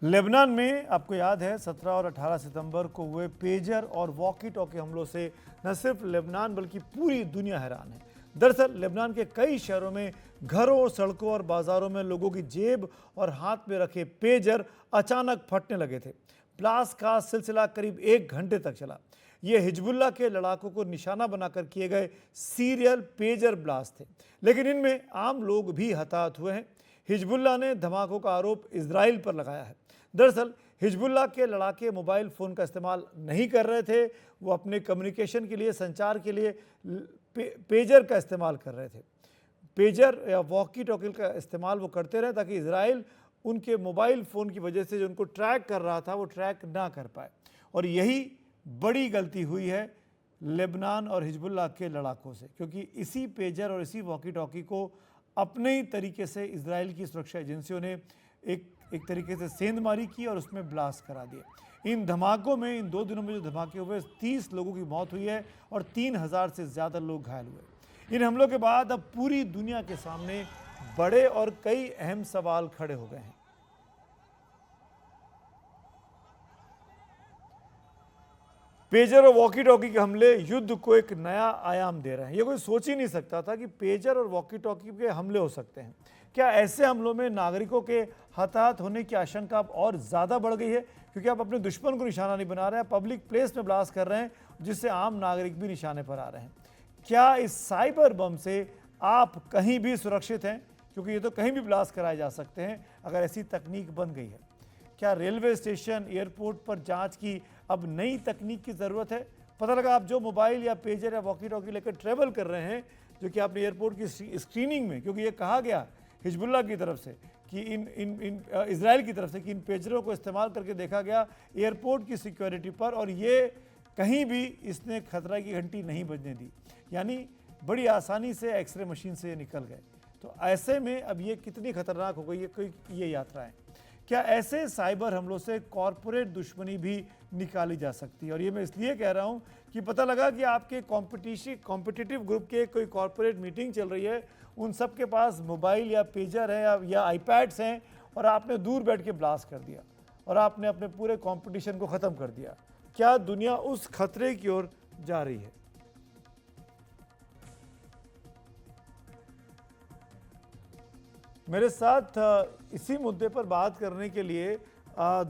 Lebanon में आपको याद है 17 और 18 सितंबर को हुए पेजर और वॉकी टॉकी हमलों से न सिर्फ लेबनान बल्कि पूरी दुनिया हैरान है। दरअसल लेबनान के कई शहरों में घरों और सड़कों और बाजारों में लोगों की जेब और हाथ में रखे पेजर अचानक फटने लगे थे। ब्लास्ट का सिलसिला करीब 1 घंटे तक चला। ये हिजबुल्लाह के लड़ाकों को निशाना बनाकर किए गए सीरियल पेजर ब्लास्ट थे, लेकिन इनमें आम लोग भी हताहत हुए हैं। हिजबुल्लाह ने धमाकों का आरोप इजराइल पर लगाया है। दरअसल हिजबुल्लाह के लड़ाके मोबाइल फ़ोन का इस्तेमाल नहीं कर रहे थे, वो अपने कम्युनिकेशन के लिए, संचार के लिए पेजर का इस्तेमाल कर रहे थे। पेजर या वॉकी टॉकी का इस्तेमाल वो करते रहे ताकि इजराइल उनके मोबाइल फ़ोन की वजह से जो उनको ट्रैक कर रहा था वो ट्रैक ना कर पाए। और यही बड़ी गलती हुई है लेबनान और हिजबुल्लाह के लड़ाकों से, क्योंकि इसी पेजर और इसी वॉकी टॉकी को अपने ही तरीके से इजराइल की सुरक्षा एजेंसियों ने एक तरीके से सेंधमारी की और उसमें ब्लास्ट करा दिया। इन धमाकों में, इन 2 दिनों में जो धमाके हुए, 30 लोगों की मौत हुई है और 3000 से ज़्यादा लोग घायल हुए। इन हमलों के बाद अब पूरी दुनिया के सामने बड़े और कई अहम सवाल खड़े हो गए हैं। पेजर और वॉकी टॉकी के हमले युद्ध को एक नया आयाम दे रहे हैं। ये कोई सोच ही नहीं सकता था कि पेजर और वॉकी टॉकी के हमले हो सकते हैं। क्या ऐसे हमलों में नागरिकों के हताहत होने की आशंका अब और ज़्यादा बढ़ गई है, क्योंकि आप अपने दुश्मन को निशाना नहीं बना रहे हैं, पब्लिक प्लेस में ब्लास्ट कर रहे हैं, जिससे आम नागरिक भी निशाने पर आ रहे हैं। क्या इस साइबर बम से आप कहीं भी सुरक्षित हैं, क्योंकि ये तो कहीं भी ब्लास्ट कराए जा सकते हैं अगर ऐसी तकनीक बन गई है। क्या रेलवे स्टेशन, एयरपोर्ट पर जांच की अब नई तकनीक की ज़रूरत है? पता लगा आप जो मोबाइल या पेजर या वॉकी टॉकी लेकर ट्रैवल कर रहे हैं, जो कि आपने एयरपोर्ट की स्क्रीनिंग में, क्योंकि ये कहा गया हिजबुल्लाह की तरफ से कि इजराइल की तरफ से कि इन पेजरों को इस्तेमाल करके देखा गया एयरपोर्ट की सिक्योरिटी पर, और ये कहीं भी इसने खतरा की घंटी नहीं बजने दी, यानी बड़ी आसानी से एक्सरे मशीन से निकल गए। तो ऐसे में अब ये कितनी खतरनाक हो गई है ये यात्राएं। क्या ऐसे साइबर हमलों से कॉरपोरेट दुश्मनी भी निकाली जा सकती है? और ये मैं इसलिए कह रहा हूँ कि पता लगा कि आपके कॉम्पिटिटिव ग्रुप के कोई कॉरपोरेट मीटिंग चल रही है, उन सब के पास मोबाइल या पेजर है या आईपैड्स हैं, और आपने दूर बैठ के ब्लास्ट कर दिया और आपने अपने पूरे कंपटीशन को ख़त्म कर दिया। क्या दुनिया उस खतरे की ओर जा रही है? मेरे साथ इसी मुद्दे पर बात करने के लिए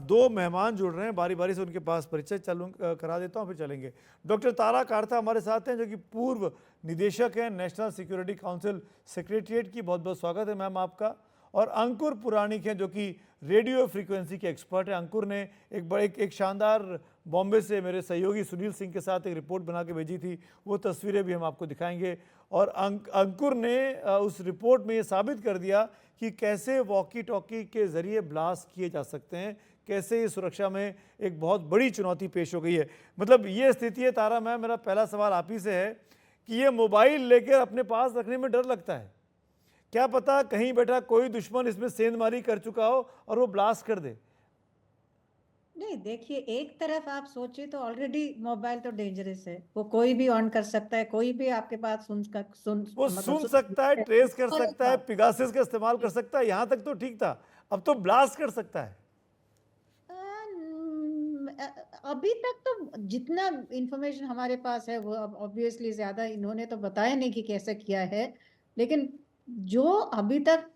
2 मेहमान जुड़ रहे हैं। बारी बारी से उनके पास परिचय करा देता हूं, फिर चलेंगे। डॉक्टर तारा कारथा हमारे साथ हैं, जो कि पूर्व निदेशक हैं नेशनल सिक्योरिटी काउंसिल सेक्रेटरीट की। बहुत बहुत स्वागत है मैम आपका। और अंकुर पुराणिक हैं, जो कि रेडियो फ्रीक्वेंसी के एक्सपर्ट हैं। अंकुर ने एक शानदार बॉम्बे से मेरे सहयोगी सुनील सिंह के साथ एक रिपोर्ट बना के भेजी थी, वो तस्वीरें भी हम आपको दिखाएंगे। और अंकुर ने उस रिपोर्ट में ये साबित कर दिया कि कैसे वॉकी टॉकी के ज़रिए ब्लास्ट किए जा सकते हैं, कैसे ये सुरक्षा में एक बहुत बड़ी चुनौती पेश हो गई है। मतलब ये स्थिति है तारा मैम, मेरा पहला सवाल आप ही से है कि ये मोबाइल लेकर अपने पास रखने में डर लगता है। क्या पता कहीं बैठा कोई दुश्मन इसमें सेंधमारी कर चुका हो और वो ब्लास्ट कर दे। नहीं, देखिए, एक तरफ आप सोचिए तो ऑलरेडी मोबाइल तो डेंजरस है। वो कोई भी ऑन कर सकता है, कोई भी आपके पास वो मतलब सुन सुन सकता है, ट्रेस कर और एक सकता है, बात, पिगासिस का इस्तेमाल कर सकता है, यहां तक तो ठीक था। अब तो ब्लास्ट कर सकता है। अभी तक तो जितना इंफॉर्मेशन हमारे पास है वो ऑब्वियसली ज्यादा इन्होंने तो बताया नहीं कि कैसे किया है। लेकिन जो अभी तक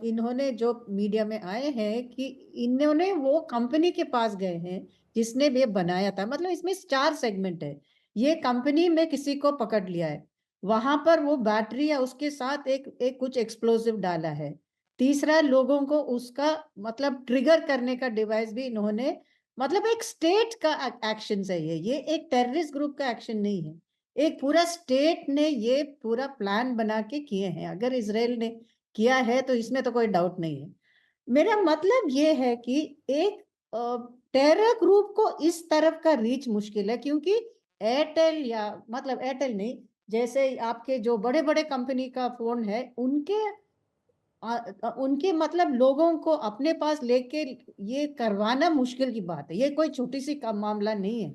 इन्होंने जो मीडिया में आए हैं कि इन्होंने वो कंपनी के पास गए हैं जिसने ये बनाया था। मतलब इसमें 4 सेगमेंट है। ये कंपनी में किसी को पकड़ लिया है, वहां पर वो बैटरी या उसके साथ एक कुछ एक्सप्लोसिव डाला है। तीसरा, लोगों को उसका मतलब ट्रिगर करने का डिवाइस भी इन्होंने, मतलब एक स्टेट का एक्शन है। ये एक टेररिस्ट ग्रुप का एक्शन नहीं है। एक पूरा स्टेट ने ये पूरा प्लान बना के किए हैं। अगर इसराइल ने किया है तो इसमें तो कोई डाउट नहीं है। मेरा मतलब ये है कि एक टेरर ग्रुप को इस तरफ का रीच मुश्किल है, क्योंकि एयरटेल या मतलब एयरटेल नहीं, जैसे आपके जो बड़े बड़े कंपनी का फोन है, उनके मतलब लोगों को अपने पास लेके ये करवाना मुश्किल की बात है। ये कोई छोटी सी का मामला नहीं है।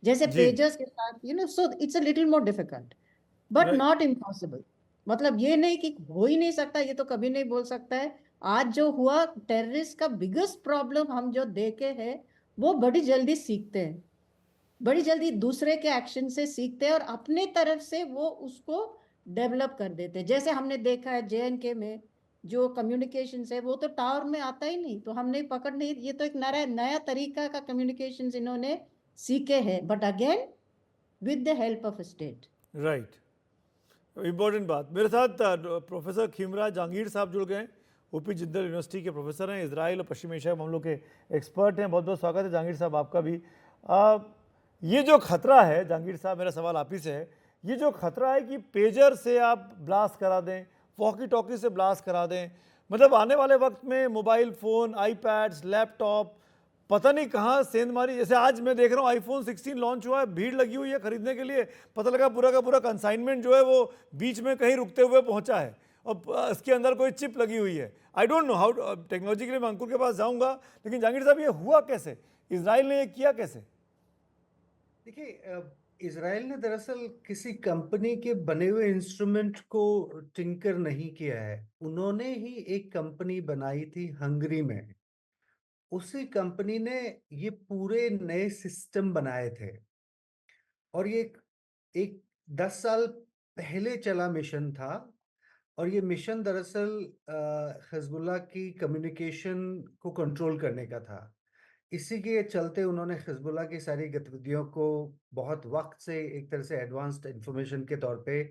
जैसे जी। पेजर्स के साथ, so it's a little more difficult, but right. Not impossible. मतलब ये नहीं कि हो ही नहीं सकता, ये तो कभी नहीं बोल सकता है। आज जो हुआ टेररिस्ट का बिगेस्ट प्रॉब्लम हम जो देखे हैं, वो बड़ी जल्दी सीखते हैं, बड़ी जल्दी दूसरे के एक्शन से सीखते हैं और अपने तरफ से वो उसको डेवलप कर देते हैं। जैसे हमने देखा है JNK में जो कम्युनिकेशन है वो तो टावर में आता ही नहीं, तो हमने पकड़ नहीं, ये तो एक नया नया तरीका का कम्युनिकेशन इन्होंने सीखे हैं, but again with the help of state. Right, important बात। मेरे साथ प्रोफेसर खीमराज जहांगीर साहब जुड़ गए हैं। ऊपी जिंदल यूनिवर्सिटी के प्रोफेसर हैं, इजराइल और पश्चिम एशिया मामलों के एक्सपर्ट हैं। बहुत बहुत स्वागत है जहांगीर साहब आपका भी। ये जो खतरा है जहांगीर साहब, मेरा सवाल आप ही से है, ये जो खतरा है कि पेजर से आप ब्लास्ट करा दें, वॉकी टॉकी से ब्लास्ट करा दें, मतलब आने वाले वक्त में मोबाइल फ़ोन, आईपैड्स, लैपटॉप, पता नहीं कहाँ सेंध मारी। जैसे आज मैं देख रहा हूँ iPhone 16 लॉन्च हुआ है, भीड़ लगी हुई है खरीदने के लिए, पता लगा पूरा का पूरा कंसाइनमेंट जो है वो बीच में कहीं रुकते हुए पहुंचा है और इसके अंदर कोई चिप लगी हुई है। I don't know how technology के लिए मैं अंकुर के पास जाऊंगा, लेकिन जहांगीर साहब ये हुआ कैसे, इसराइल ने ये किया कैसे? देखिए, इसराइल ने दरअसल किसी कंपनी के बने हुए इंस्ट्रूमेंट को टिंकर नहीं किया है। उन्होंने ही एक कंपनी बनाई थी हंगरी में। उसी कंपनी ने ये पूरे नए सिस्टम बनाए थे और ये एक 10 साल पहले चला मिशन था। और ये मिशन दरअसल हिजबुल्लाह की कम्युनिकेशन को कंट्रोल करने का था। इसी के चलते उन्होंने हिजबुल्लाह की सारी गतिविधियों को बहुत वक्त से एक तरह से एडवांस्ड इंफॉर्मेशन के तौर पे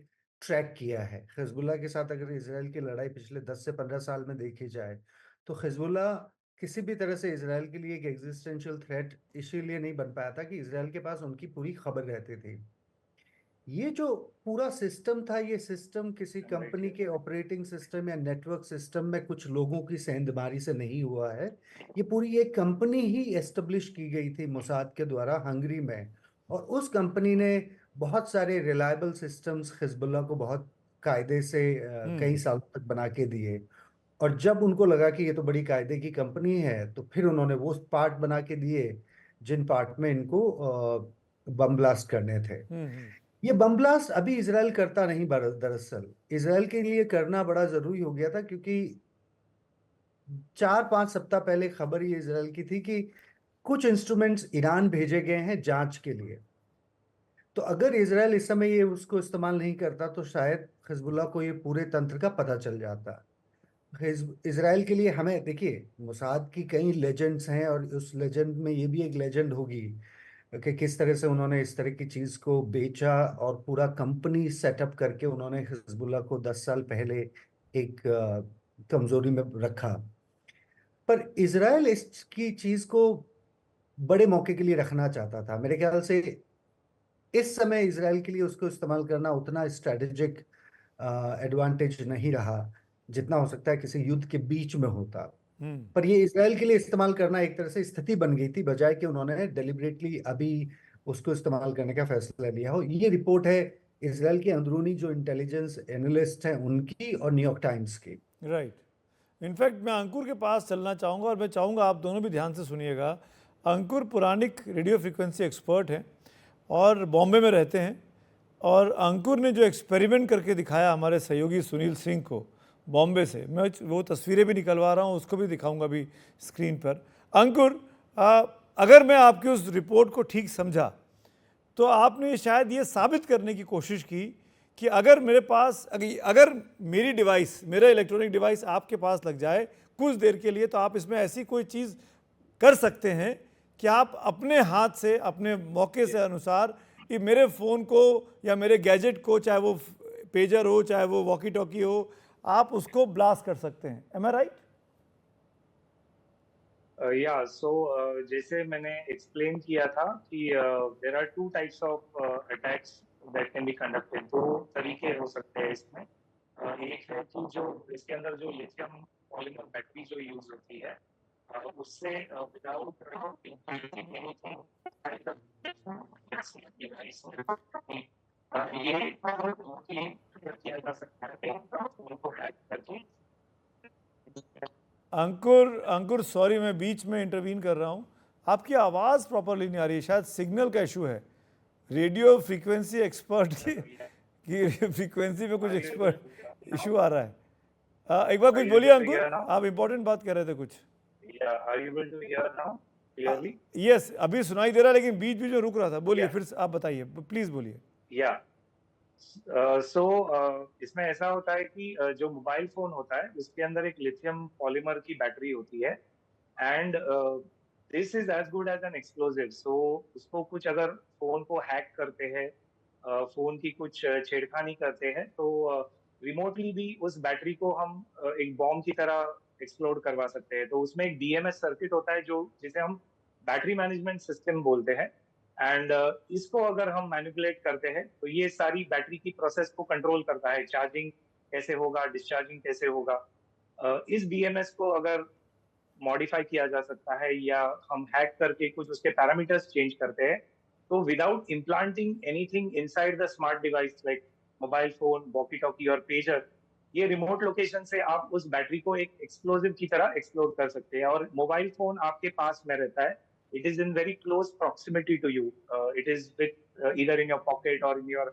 ट्रैक किया है। हिजबुल्लाह के साथ अगर इसराइल की लड़ाई पिछले 10 से 15 साल में देखी जाए, तो हिजबुल्लाह किसी भी तरह से इसराइल के लिए एक एग्जिस्टेंशियल थ्रेट इसीलिए नहीं बन पाया था कि इसराइल के पास उनकी पूरी खबर रहती थी। ये जो पूरा सिस्टम था, ये सिस्टम किसी कंपनी के ऑपरेटिंग सिस्टम या नेटवर्क सिस्टम में कुछ लोगों की सेंधमारी से नहीं हुआ है। ये पूरी एक कंपनी ही एस्टेब्लिश की गई थी मोसाद के द्वारा हंगरी में, और उस कंपनी ने बहुत सारे रिलायबल सिस्टम्स हिजबुल्लाह को बहुत कायदे से कई साल तक बना के दिए। और जब उनको लगा कि ये तो बड़ी कायदे की कंपनी है, तो फिर उन्होंने वो पार्ट बना के दिए जिन पार्ट में इनको बम ब्लास्ट करने थे। ये बम ब्लास्ट अभी इसराइल करता नहीं, दरअसल इसराइल के लिए करना बड़ा जरूरी हो गया था, क्योंकि 4-5 सप्ताह पहले खबर ये इसराइल की थी कि कुछ इंस्ट्रूमेंट्स ईरान भेजे गए हैं जांच के लिए। तो अगर इसराइल इस समय ये उसको इस्तेमाल नहीं करता, तो शायद हिजबुल्लाह को ये पूरे तंत्र का पता चल जाता। इसराइल के लिए, हमें देखिए, मोसाद की कई लेजेंड्स हैं और उस लेजेंड में ये भी एक लेजेंड होगी कि किस तरह से उन्होंने इस तरह की चीज को बेचा और पूरा कंपनी सेटअप करके उन्होंने हिजबुल्लाह को 10 साल पहले एक कमजोरी में रखा। पर इसराइल इसकी चीज को बड़े मौके के लिए रखना चाहता था। मेरे ख्याल से इस समय इसराइल के लिए उसको इस्तेमाल करना उतना स्ट्रेटेजिक एडवांटेज नहीं रहा जितना हो सकता है किसी युद्ध के बीच में होता। पर ये इसराइल के लिए इस्तेमाल करना एक तरह से स्थिति बन गई थी, बजाय कि उन्होंने डेलिबरेटली अभी उसको इस्तेमाल करने का फैसला लिया हो। ये रिपोर्ट है इसराइल के अंदरूनी जो इंटेलिजेंस एनालिस्ट हैं उनकी और न्यूयॉर्क टाइम्स की। राइट। इनफैक्ट मैं अंकुर के पास चलना चाहूँगा और मैं चाहूँगा आप दोनों भी ध्यान से सुनिएगा। अंकुर पुरानिक रेडियो फ्रीक्वेंसी एक्सपर्ट हैं और बॉम्बे में रहते हैं, और अंकुर ने जो एक्सपेरिमेंट करके दिखाया हमारे सहयोगी सुनील सिंह को बॉम्बे से, मैं वो तस्वीरें भी निकलवा रहा हूँ, उसको भी दिखाऊंगा अभी स्क्रीन पर। अंकुर, अगर मैं आपकी उस रिपोर्ट को ठीक समझा तो आपने शायद ये साबित करने की कोशिश की कि अगर मेरे पास अगर मेरी डिवाइस, मेरा इलेक्ट्रॉनिक डिवाइस आपके पास लग जाए कुछ देर के लिए, तो आप इसमें ऐसी कोई चीज़ कर सकते हैं कि आप अपने हाथ से, अपने मौके से अनुसार कि मेरे फ़ोन को या मेरे गैजेट को, चाहे वो पेजर हो चाहे वो वॉकी टॉकी हो, आप उसको ब्लास्ट कर सकते हैं। Am I right? जैसे मैंने एक्सप्लेन किया था कि there are two types of attacks that can be conducted. दो तरीके हो सकते हैं इसमें। एक है कि जो इसके अंदर जो लिथियम पॉलीमर बैटरी जो यूज होती है, उससे विदाउट किया जा सकता है उनको हैक करके। अंकुर सॉरी, मैं बीच में इंटरवीन कर रहा हूँ। आपकी आवाज़ प्रॉपरली नहीं आ रही है, शायद सिग्नल का इशू है। रेडियो फ्रीक्वेंसी एक्सपर्ट की फ्रीक्वेंसी में कुछ एक्सपर्ट इशू आ रहा है। एक बार Are कुछ you बोलिए able to Ankur, hear now? आप इम्पोर्टेंट बात कर रहे थे कुछ। Yeah, are you able to hear now clearly? Yes, अभी सुनाई दे रहा है, लेकिन बीच बीच में रुक रहा था। बोलिए, Yeah. फिर से आप बताइए, प्लीज बोलिए। Yeah. इसमें ऐसा होता है कि जो मोबाइल फोन होता है उसके अंदर एक लिथियम पॉलीमर की बैटरी होती है, and this is as good as an explosive. So उसको कुछ अगर फोन को हैक करते हैं, फोन की कुछ छेड़खानी करते हैं, तो रिमोटली भी उस बैटरी को हम एक बॉम्ब की तरह एक्सप्लोड करवा सकते हैं। तो उसमें एक बीएमएस सर्किट होता है जो जिसे हम बैटरी मैनेजमेंट सिस्टम बोलते हैं, एंड इसको अगर हम मैनिपुलेट करते हैं तो ये सारी बैटरी की प्रोसेस को कंट्रोल करता है। चार्जिंग कैसे होगा, डिस्चार्जिंग कैसे होगा, इस बीएमएस को अगर मॉडिफाई किया जा सकता है या हम हैक करके कुछ उसके पैरामीटर्स चेंज करते हैं, तो without implanting anything inside the smart device like mobile phone, walkie talkie और पेजर, ये रिमोट लोकेशन से आप उस बैटरी को एक एक्सप्लोजिव की तरह एक्सप्लोड कर सकते हैं। और मोबाइल फोन आपके पास में रहता है, it is in very close proximity to you. It is with either in your pocket or in your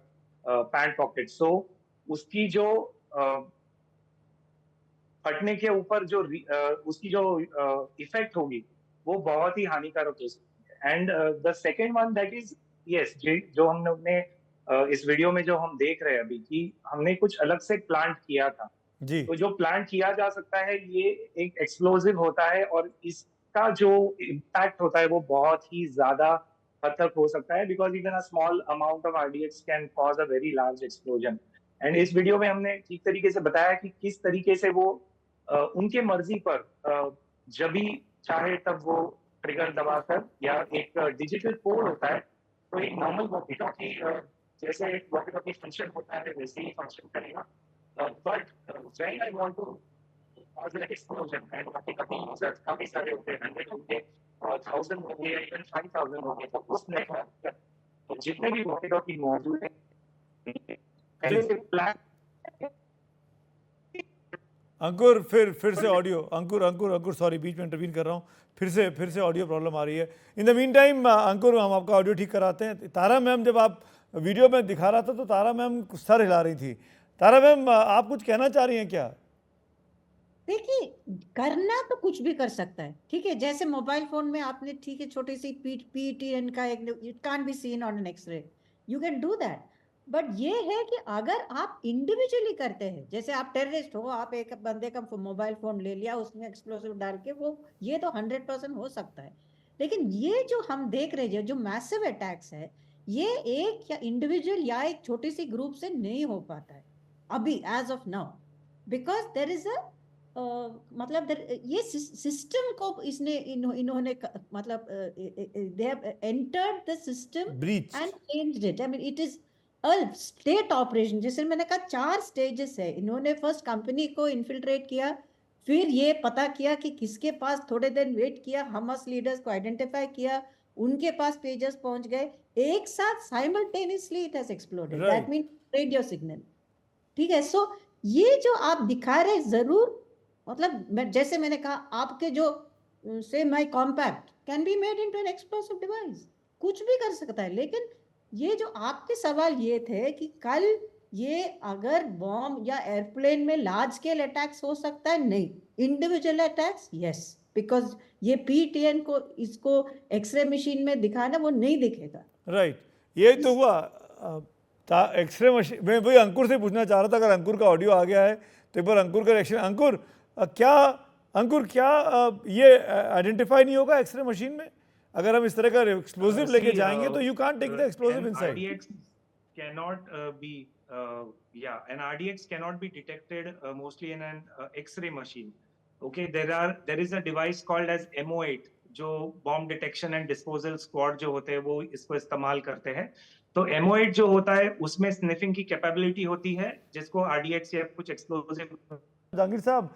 pant pocket. So उसकी जो फटने के ऊपर जो उसकी जो इफेक्ट होगी वो बहुत ही हानिकारक हो सकती है। And the second one that is, yes, जो हमने इस वीडियो में जो हम देख रहे हैं अभी कि हमने कुछ अलग से प्लांट किया था। जी, तो जो प्लांट किया जा सकता है ये एक एक्सप्लोजिव होता है, और इसका जो इम्पैक्ट होता है वो बहुत ही ज्यादा हद तक हो सकता है, because even a small amount of RDX can cause a very large explosion. And इस वीडियो में हमने ठीक तरीके से बताया कि किस तरीके से वो उनके मर्जी पर जब भी चाहे तब वो ट्रिगर दबाकर, या एक डिजिटल कोड होता है, तो एक नॉर्मल वॉकी टॉकी जैसे एक वॉकी टॉकी फंक्शन होता है वैसे ही फंक्शन करेगा। But when I want to cause an explosion, and काफी users काफी सारे होते हैं, 100 होंगे, 1000 होंगे, या even 5000 होंगे, तो उस नेटवर्क तो जितने भी वॉकी टॉकी मौजूद हैं, पहले से प्लान अंकुर, फिर से ऑडियो, अंकुर सॉरी, बीच में इंटरवीन कर रहा हूँ, फिर से ऑडियो प्रॉब्लम आ रही है। इन द मीन टाइम अंकुर, हम आपका ऑडियो ठीक कराते हैं। तारा मैम, जब आप वीडियो में दिखा रहा था तो तारा मैम सर हिला रही थी। तारा मैम, आप कुछ कहना चाह रही हैं क्या? देखिए, करना तो कुछ भी कर सकता है, ठीक है। जैसे मोबाइल फोन में आपने, ठीक है, छोटी सी पीटीएन का एक, it can't be seen on an X-ray, you can do that. But ये है कि अगर आप इंडिविजुअली करते हैं, जैसे आप टेररिस्ट हो, आप एक बंदे का मोबाइल फोन ले लिया, उसमें एक्सप्लोसिव डाल के, वो ये तो 100% हो सकता है। लेकिन ये जो हम देख रहे हैं, जो मैसिव अटैक्स है, ये एक या इंडिविजुअल या एक छोटी सी ग्रुप से नहीं हो पाता है अभी, as of now, because there is a मतलब ये सिस्टम को इन्होंने मतलब they have entered the system breach and changed it. I mean it is a state operation. जैसे मैंने कहा, 4 स्टेजेस है। इन्होंने फर्स्ट कंपनी को इन्फिल्ट्रेट किया, फिर ये पता किया कि किसके पास, थोड़े दिन वेट किया, हमास लीडर्स को आइडेंटिफाई किया, उनके पास पेजेस पहुंच गए, एक साथ simultaneously it has exploded. That mean radio signal, ठीक है। सो ये जो आप दिखा रहे, जरूर मतलब जैसे मैंने कहा, आपके जो से my compact can be made into an explosive device, कुछ भी कर सकता है। लेकिन ये जो आपके सवाल ये थे कि कल ये अगर बॉम्ब या एयरप्लेन में लार्ज स्केल अटैक्स हो सकता है, नहीं, इंडिविजुअल अटैक्स यस, बिकॉज ये पीटीएन को, इसको एक्सरे मशीन में दिखाना वो नहीं दिखेगा। राइट, ये तो हुआ एक्सरे मशीन। मैं वही अंकुर से पूछना चाह रहा था, अगर अंकुर का ऑडियो आ गया है तो एक बार अंकुर का रिएक्शन। अंकुर, क्या ये आइडेंटिफाई नहीं होगा एक्सरे मशीन में? अगर हम इस तरह का एक्सप्लोसिव लेके जाएंगे तो you can't take the explosive inside. RDX cannot be an RDX cannot be detected mostly in an X-ray machine. Okay, there is a device called as MO8 जो bomb detection and disposal squad जो होते हैं वो इसको इस्तेमाल करते हैं। तो MO8 जो होता है उसमें स्निफिंग की कैपेबिलिटी होती है, जिसको RDX या कुछ एक्सप्लोसिव। जहांगीर साहब,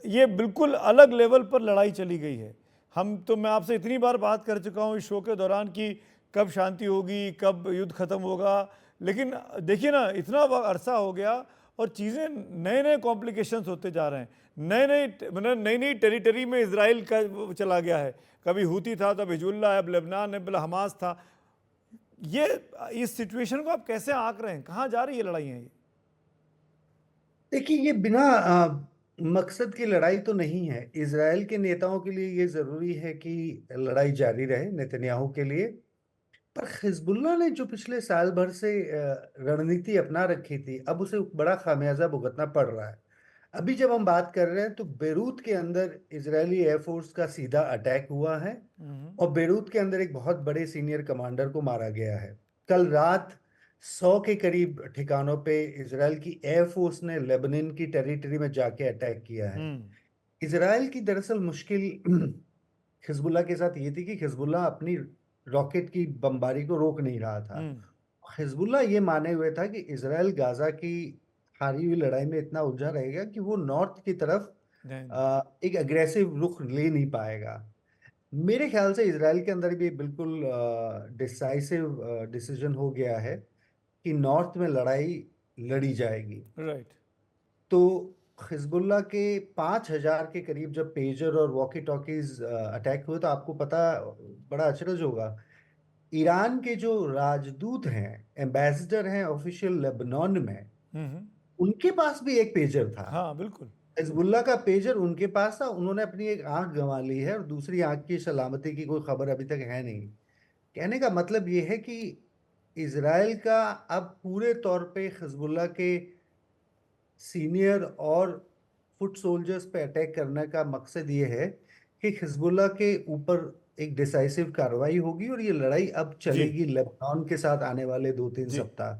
ये बिल्कुल अलग लेवल पर लड़ाई चली गई है। मैं आपसे इतनी बार बात कर चुका हूँ इस शो के दौरान कि कब शांति होगी, कब युद्ध खत्म होगा, लेकिन देखिए ना, इतना अरसा हो गया और चीज़ें नए कॉम्प्लिकेशंस होते जा रहे हैं। नई टेरिटरी में इजराइल का चला गया है, कभी हूती था, तब हिजबुल्लाह है, अब लेबनान है, पहले हमास था। ये इस सिचुएशन को आप कैसे आंक रहे हैं? कहाँ जा रही है लड़ाइयाँ ये? देखिए, ये बिना मकसद की लड़ाई तो नहीं है। इजराइल के नेताओं के लिए ये जरूरी है कि लड़ाई जारी रहे, नेतन्याहू के लिए। पर हिजबुल्लाह ने जो पिछले साल भर से रणनीति अपना रखी थी, अब उसे बड़ा खामियाजा भुगतना पड़ रहा है। अभी जब हम बात कर रहे हैं तो बेरूत के अंदर इजरायली एयरफोर्स का सीधा अटैक हुआ है और बेरूत के अंदर एक बहुत बड़े सीनियर कमांडर को मारा गया है। कल रात 100 के करीब ठिकानों पे इजराइल की एयरफोर्स ने लेबनान की टेरिटरी में जाके अटैक किया है। इजराइल की दरअसल मुश्किल हिजबुल्लाह के साथ ये थी कि हिजबुल्लाह अपनी रॉकेट की बमबारी को रोक नहीं रहा था। हिजबुल्लाह ये माने हुए था कि इजराइल गाजा की हारी हुई लड़ाई में इतना उलझा रहेगा कि वो नॉर्थ की तरफ एक अग्रेसिव रुख ले नहीं पाएगा। मेरे ख्याल से इजराइल के अंदर भी बिल्कुल डिसाइसिव डिसीजन हो गया है कि नॉर्थ में लड़ाई लड़ी जाएगी। राइट। तो हिजबुल्लाह के 5,000 के करीब जब पेजर और वॉकी टॉकीज अटैक हुए तो आपको पता, बड़ा अचरज होगा, ईरान के जो राजदूत हैं, एम्बेसडर हैं ऑफिशियल लेबनान में, उनके पास भी एक पेजर था। हाँ बिल्कुल। हिजबुल्लाह का पेजर उनके पास था। उन्होंने अपनी एक आंख गंवा ली है और दूसरी आंख की सलामती की कोई खबर अभी तक है नहीं। कहने का मतलब ये है कि इजराइल का अब पूरे तौर पे हिजबुल्लाह के सीनियर और फुट सोल्जर्स पे अटैक करने का मकसद ये है कि हिजबुल्लाह के ऊपर एक डिसाइसिव कार्रवाई होगी और ये लड़ाई अब चलेगी लेबनान के साथ आने वाले 2-3 जी। सप्ताह।